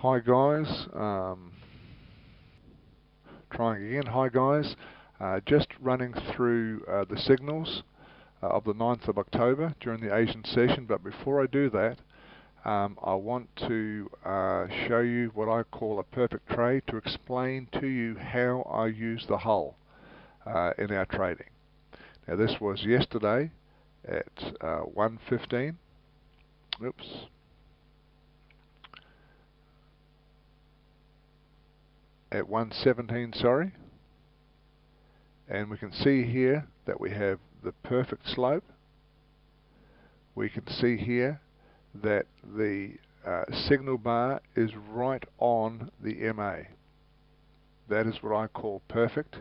Hi guys, trying again. Hi guys, just running through the signals of the 9th of October during the Asian session, but before I do that, I want to show you what I call a perfect trade to explain to you how I use the hull in our trading. Now this was yesterday at 1:15. Oops. At 1:17, sorry, and we can see here that we have the perfect slope. We can see here that the signal bar is right on the MA. That is what I call perfect.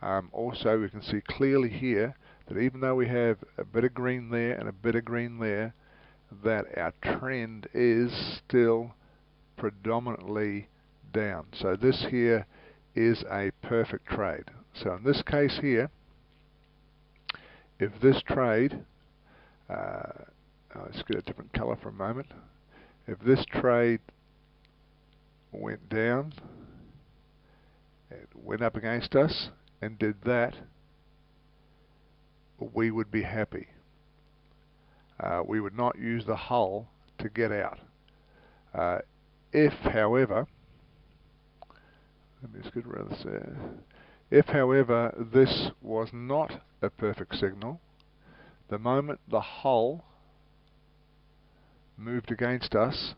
Also, we can see clearly here that even though we have a bit of green there and a bit of green there, that our trend is still predominantly down. So this here is a perfect trade. So in this case here, if this trade, let's get a different color for a moment. If this trade went down, it went up against us and did that, we would be happy. We would not use the hull to get out. If, however, let me just get rid of this there. If, however, this was not a perfect signal, the moment the hull moved against us,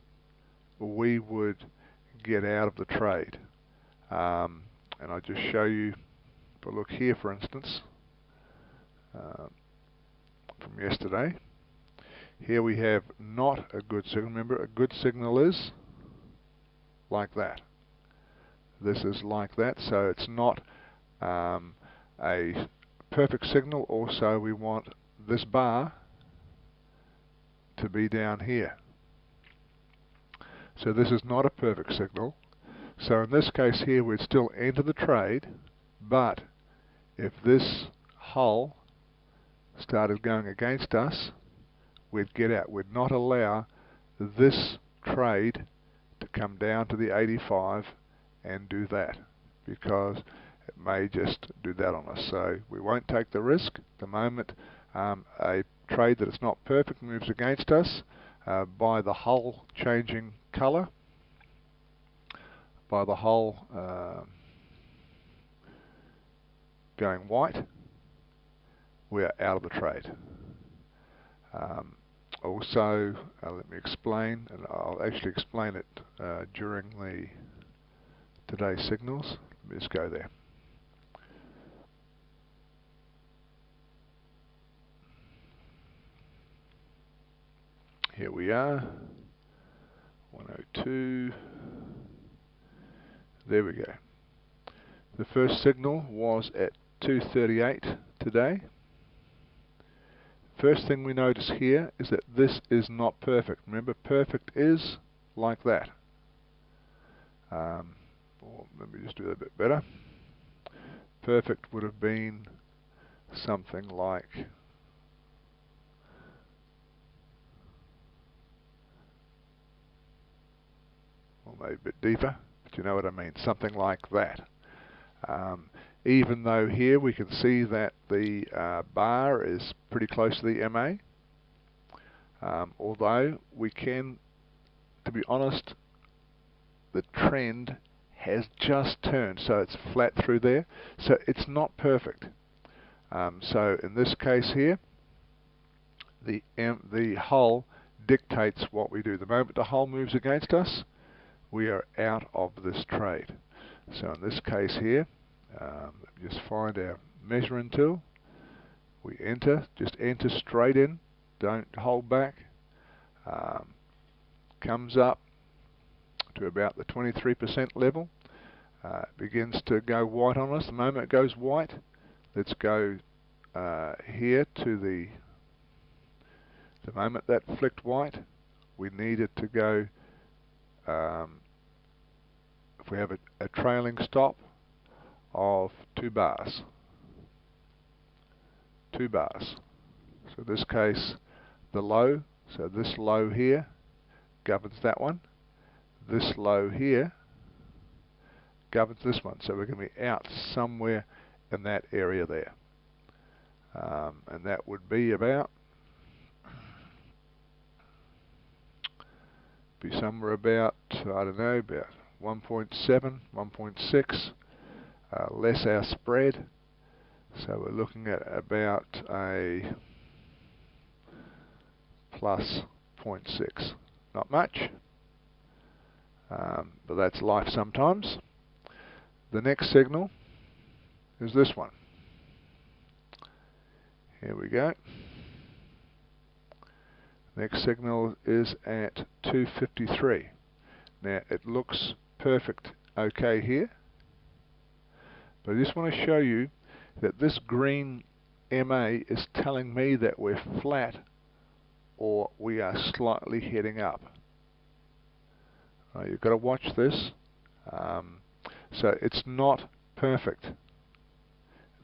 we would get out of the trade. And I'll just show you, if I look here for instance, from yesterday. Here we have not a good signal. Remember, a good signal is like that. This is like that, so it's not a perfect signal. Also, we want this bar to be down here. So this is not a perfect signal. So in this case here, we'd still enter the trade, but if this hull started going against us, we'd get out. We'd not allow this trade to come down to the 85 and do that, because it may just do that on us. So we won't take the risk. The moment a trade that is not perfect moves against us, by the hull changing color, by the hull going white, we are out of the trade. Also, let me explain, and I'll actually explain it during the today's signals. Let me just go there. Here we are, 102. There we go. The first signal was at 2:38 today. First thing we notice here is that this is not perfect. Remember, perfect is like that. Well, let me just do that a bit better. Perfect would have been something like well, maybe a bit deeper, but you know what I mean, something like that. Even though here we can see that the bar is pretty close to the MA, although we can, to be honest, the trend has just turned, so it's flat through there, so it's not perfect. So in this case here, the hull dictates what we do. The moment the hull moves against us, we are out of this trade. So in this case here, just find our measuring tool. We enter, just enter straight in, don't hold back. Comes up to about the 23% level. Begins to go white on us. The moment it goes white, let's go here to the moment that flicked white, we need it to go, if we have a trailing stop of 2 bars. 2 bars. So in this case, the low, so this low here governs that one. this low here governs this one. So we're going to be out somewhere in that area there. And that would be somewhere about, I don't know, about 1.7, 1.6, less our spread. So we're looking at about a plus 0.6. Not much, but that's life sometimes. The next signal is this one. Here we go. Next signal is at 253. Now it looks perfect okay here, but I just want to show you that this green MA is telling me that we're flat or we are slightly heading up. You've got to watch this. So it's not perfect.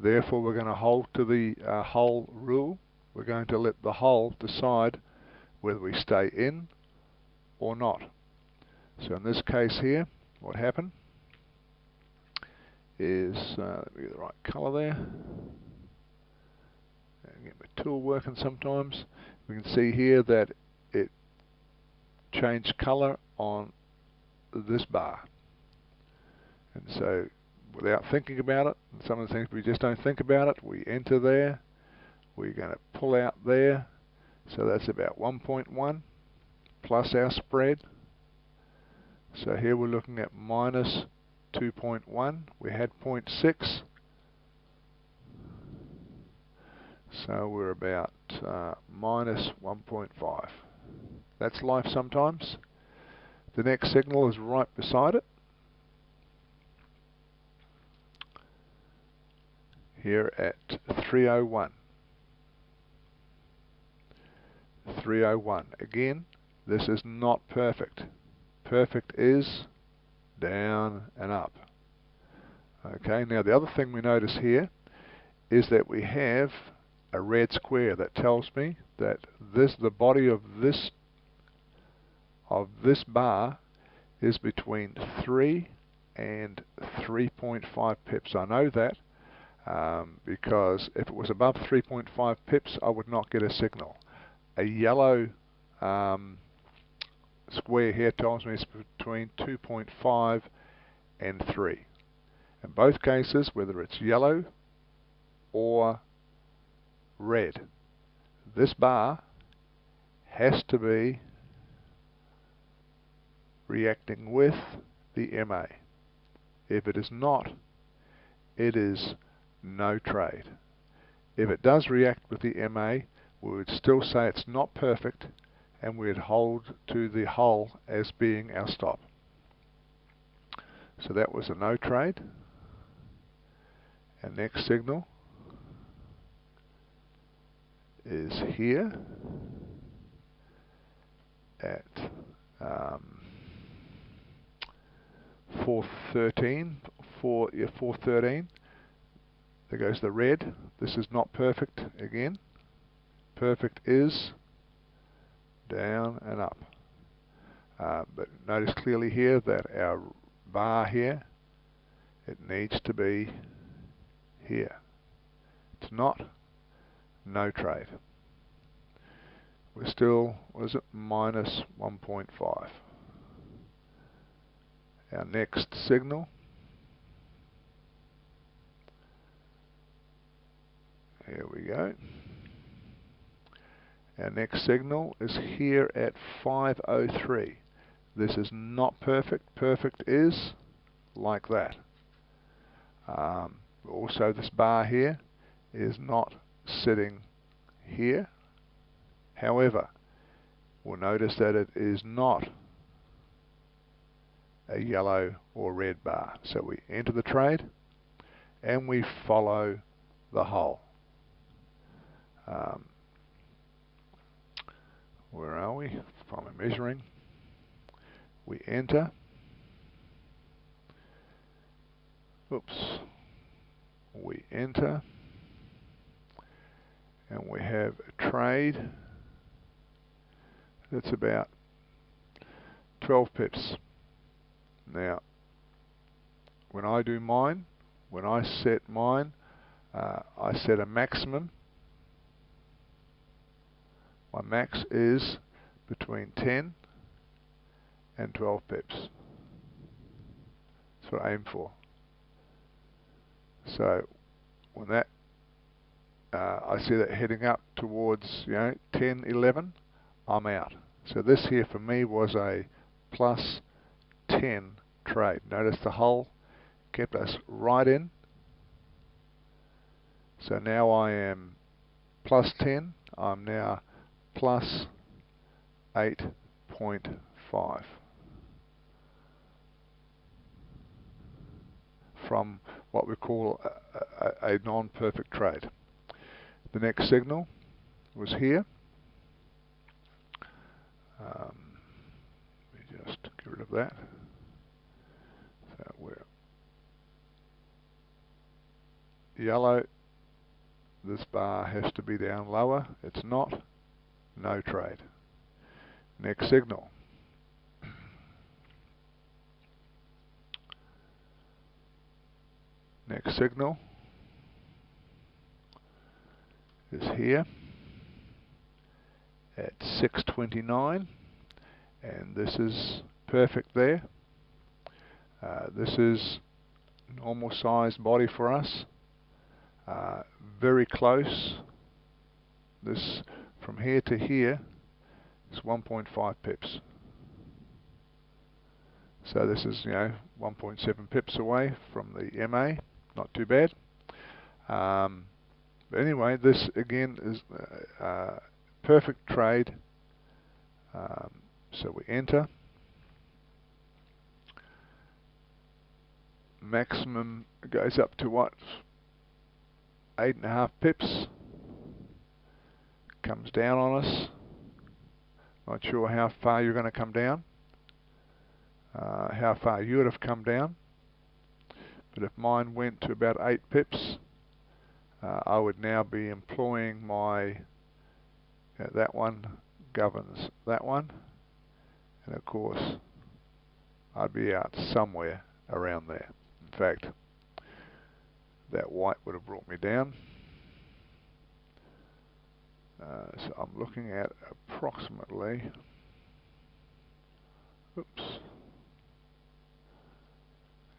Therefore we're going to hold to the hull rule. We're going to let the hull decide whether we stay in or not. So in this case here, what happened is, let me get the right colour there. Get my tool working sometimes. We can see here that it changed colour on this bar. And so without thinking about it, and some of the things we just don't think about it, we enter there, we're going to pull out there, so that's about 1.1 plus our spread. So here we're looking at minus 2.1, we had 0.6, so we're about minus 1.5. That's life sometimes. The next signal is right beside it. Here at 301. 301. Again, this is not perfect. Perfect is down and up. Okay, now the other thing we notice here is that we have a red square that tells me that the body of this bar is between 3 and 3.5 pips. I know that because if it was above 3.5 pips, I would not get a signal. A yellow square here tells me it's between 2.5 and 3. In both cases, whether it's yellow or red, this bar has to be reacting with the MA. If it is not, it is no trade. If it does react with the MA, we would still say it's not perfect, and we'd hold to the hull as being our stop. So that was a no trade. And next signal is here at 413. 413. There goes the red. This is not perfect again. Perfect is down and up. But notice clearly here that our bar here, it needs to be here. It's not, no trade. We're still, what is it, minus 1.5. Our next signal here we go. Our next signal is here at 503. This is not perfect. Perfect is like that. Also, this bar here is not sitting here. However, we'll notice that it is not a yellow or red bar. So we enter the trade and we follow the hull. Where are we? From measuring. We enter. Oops. We enter. And we have a trade that's about 12 pips. Now, when I do mine, when I set mine, I set a maximum. My max is between 10 and 12 pips. That's what I aim for. So when that I see that heading up towards 10, 11, I'm out. So this here for me was a plus 10 trade. Notice the hull kept us right in. So now I am plus 10. I'm now plus 8.5 from what we call a non-perfect trade. The next signal was here. Let me just get rid of that. So we're yellow. This bar has to be down lower. It's not. No trade. Next signal. Next signal is here at 6:29, and this is perfect there. This is normal sized body for us. Very close. This from here to here is 1.5 pips. So this is 1.7 pips away from the MA. Not too bad. But anyway, this again is perfect trade. So we enter. Maximum goes up to what? 8.5 pips. Comes down on us. Not sure how far you're going to come down. How far you would have come down. But if mine went to about 8 pips, I would now be employing my, that one governs that one, and of course I'd be out somewhere around there. In fact, that white would have brought me down. So I'm looking at approximately, oops,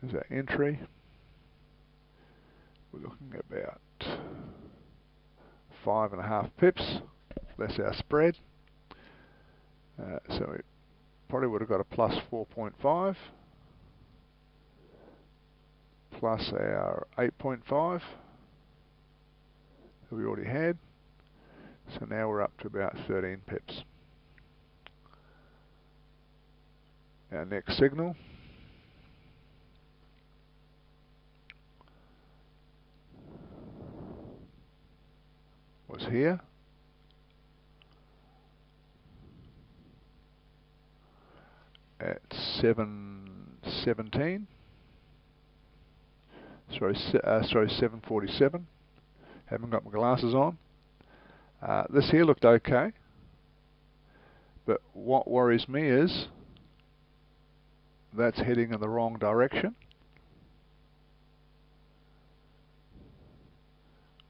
is our entry. We're looking at about 5.5 pips. That's our spread. So we probably would have got a plus 4.5 plus our 8.5 that we already had. So now we're up to about 13 pips. Our next signal was here. At 7:17. Sorry, 7:47. Haven't got my glasses on. This here looked okay, but what worries me is that's heading in the wrong direction.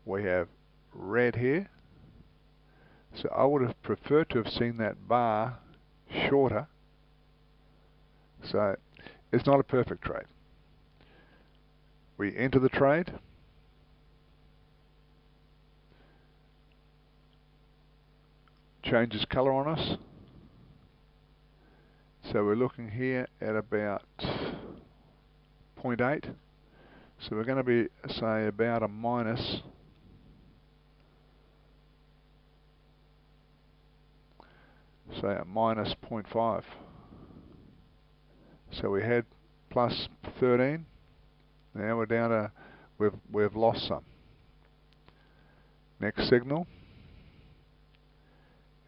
We have red here, so I would have preferred to have seen that bar shorter. So it's not a perfect trade. We enter the trade. Changes colour on us. So we're looking here at about 0.8. So we're going to be, say, about a minus say a minus 0.5. So we had plus 13. Now we're down to, we've lost some. Next signal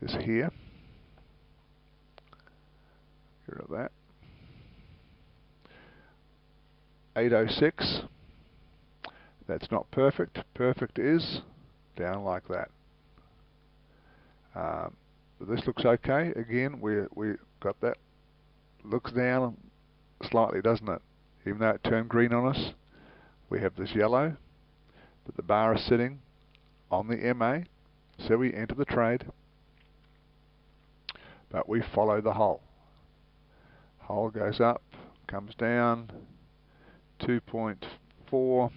is here. Get rid of that. 8:06. That's not perfect. Perfect is down like that. But this looks okay. Again, we got that. Looks down slightly, doesn't it? Even though it turned green on us, we have this yellow, but the bar is sitting on the MA, so we enter the trade, but we follow the hull. Hull goes up, comes down, 2.4, so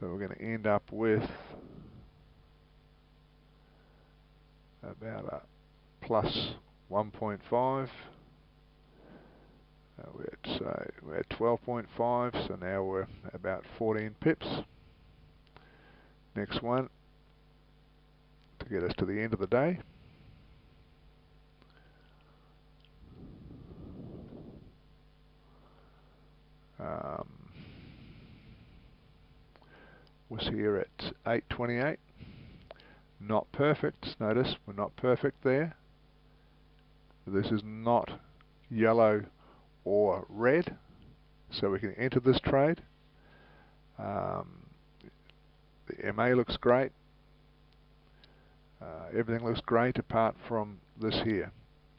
we're going to end up with about a plus 1.5. We're at 12.5, so now we're about 14 pips. Next one to get us to the end of the day. Was here at 8.28. Not perfect. Notice we're not perfect there. This is not yellow or red, so we can enter this trade. The MA looks great. Everything looks great apart from this here.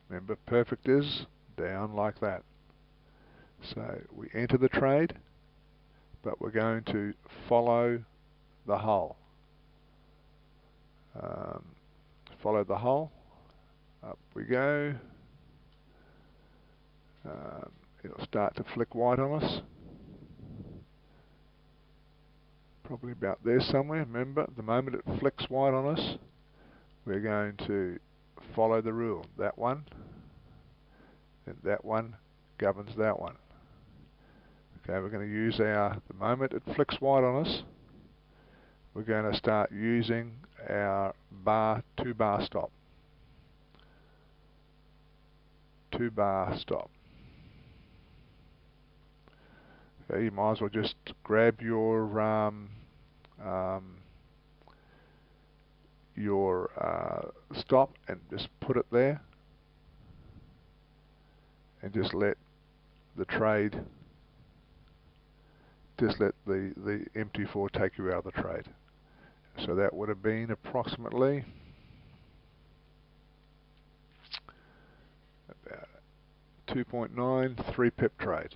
Remember, perfect is down like that. So we enter the trade, but we're going to follow the hull. Follow the hull. Up we go. It'll start to flick white on us. Probably about there somewhere. Remember, the moment it flicks white on us, we're going to follow the rule. That one, and that one governs that one. Okay, we're going to use the moment it flicks white on us, we're going to start using our two bar stop. 2 bar stop. Okay, you might as well just grab your stop and just put it there, and just let the trade, just let the MT4 take you out of the trade. So that would have been approximately about 2.9, 3 pip trade.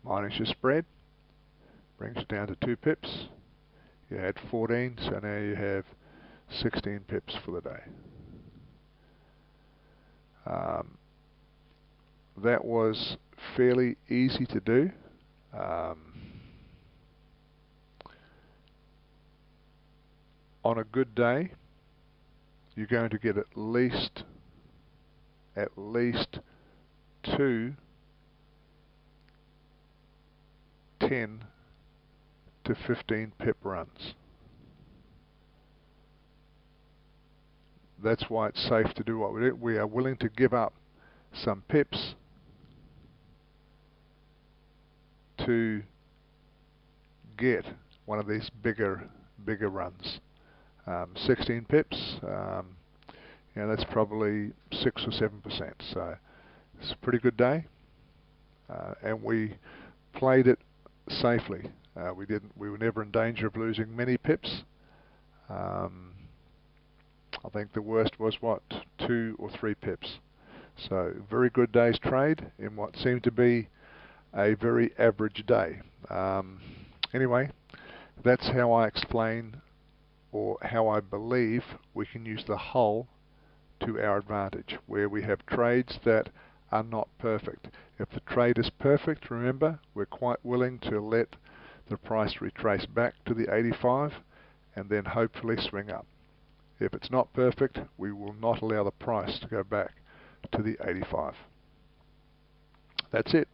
Minus your spread, brings you down to 2 pips. You had 14, so now you have 16 pips for the day. That was fairly easy to do. On a good day, you're going to get at least 2 10 to 15 pip runs. That's why it's safe to do what we do. We are willing to give up some pips to get one of these bigger runs. 16 pips, that's probably 6 or 7%. So it's a pretty good day, and we played it safely. We were never in danger of losing many pips. I think the worst was 2 or 3 pips. So very good day's trade in what seemed to be a very average day. Anyway, that's how I explain, or how I believe we can use the hull to our advantage, where we have trades that are not perfect. If the trade is perfect, remember, we're quite willing to let the price retrace back to the 85 and then hopefully swing up. If it's not perfect, we will not allow the price to go back to the 85. That's it.